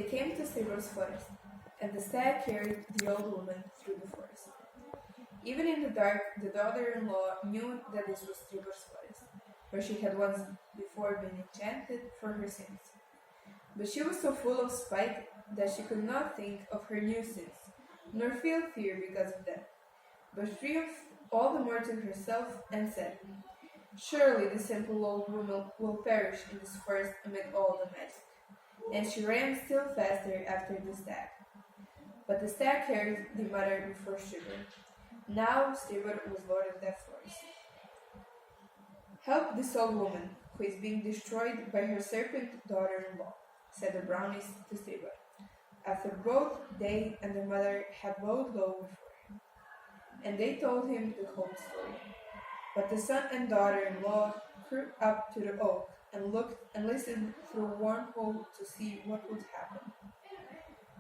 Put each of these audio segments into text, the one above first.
They came to Stribor's forest, and the stag carried the old woman through the forest. Even in the dark, the daughter-in-law knew that this was Stribor's forest, where she had once before been enchanted for her sins. But she was so full of spite that she could not think of her new sins, nor feel fear because of them, but triumphed all the more to herself and said, "Surely the simple old woman will perish in this forest amid all the magic." And she ran still faster after the stag. But the stag carried the mother before Stribor. Now Stribor was lord of that forest. "Help this old woman, who is being destroyed by her serpent daughter-in-law," said the brownies to Stribor, after both they and the mother had bowed low before him. And they told him the whole story. But the son and daughter-in-law crept up to the oak and looked and listened through a wormhole to see what would happen.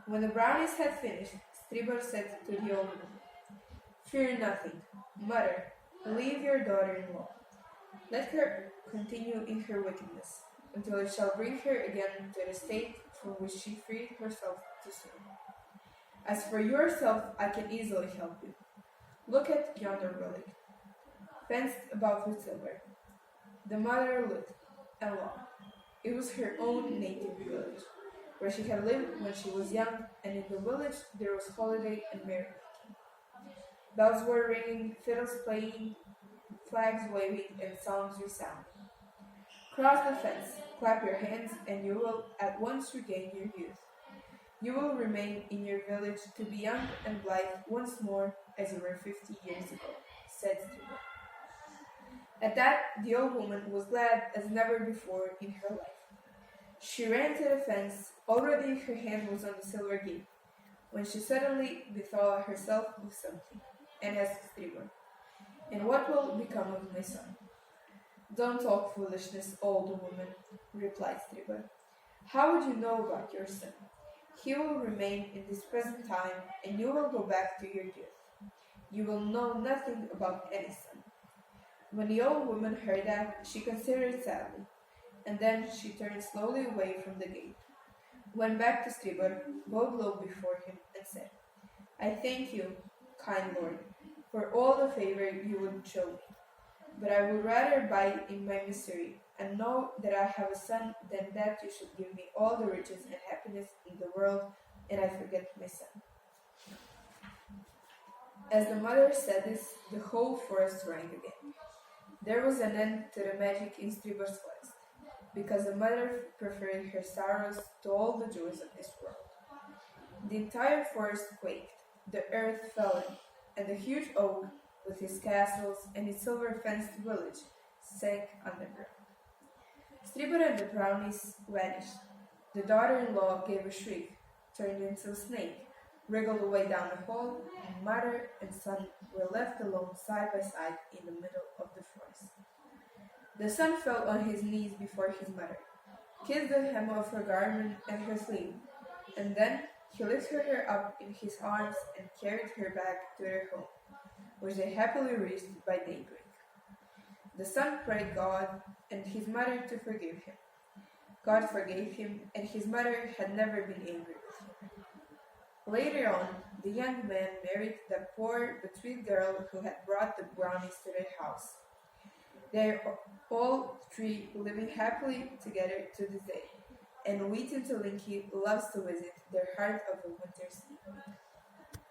When the brownies had finished, Stribor said to the old woman, "Fear nothing, mother, leave your daughter-in-law. Let her continue in her wickedness, until it shall bring her again to the state from which she freed herself too soon. As for yourself, I can easily help you. Look at yonder relic, fenced about with silver." The mother looked, and lo, it was her own native village, where she had lived when she was young, and in the village there was holiday and merrymaking. Bells were ringing, fiddles playing, flags waving, and songs resounding. Cross the fence, clap your hands, and you will at once regain your youth. You will remain in your village to be young and blithe once more as you were 50 years ago, said Stribor. At that, the old woman was glad as never before in her life. She ran to the fence, already her hand was on the silver gate, when she suddenly bethought herself of something, and asked Stribor, "And what will become of my son?" "Don't talk foolishness, old woman," replied Stribor. "How would you know about your son? He will remain in this present time, and you will go back to your youth. You will know nothing about any son." When the old woman heard that, she considered sadly, and then she turned slowly away from the gate, went back to Stribor, bowed low before him, and said, "I thank you, kind lord, for all the favor you would show me. But I would rather bide in my misery and know that I have a son than that you should give me all the riches and happiness in the world and I forget my son." As the mother said this, the whole forest rang again. There was an end to the magic in Stribor's forest, because the mother preferred her sorrows to all the joys of this world. The entire forest quaked, the earth fell in, and the huge oak, with its castles and its silver-fenced village, sank underground. Stribor and the brownies vanished. The daughter-in-law gave a shriek, turned into a snake, wriggled away down the hole, and mother and son were left alone side by side in the middle of the forest. The son fell on his knees before his mother, kissed the hem of her garment and her sleeve, and then he lifted her up in his arms and carried her back to their home, which they happily reached by daybreak. The son prayed God and his mother to forgive him. God forgave him, and his mother had never been angry with him. Later on, the young man married the poor but sweet girl who had brought the brownies to their house. They are all three living happily together to this day, and Wheaton Linky loves to visit their heart of a winter's evening.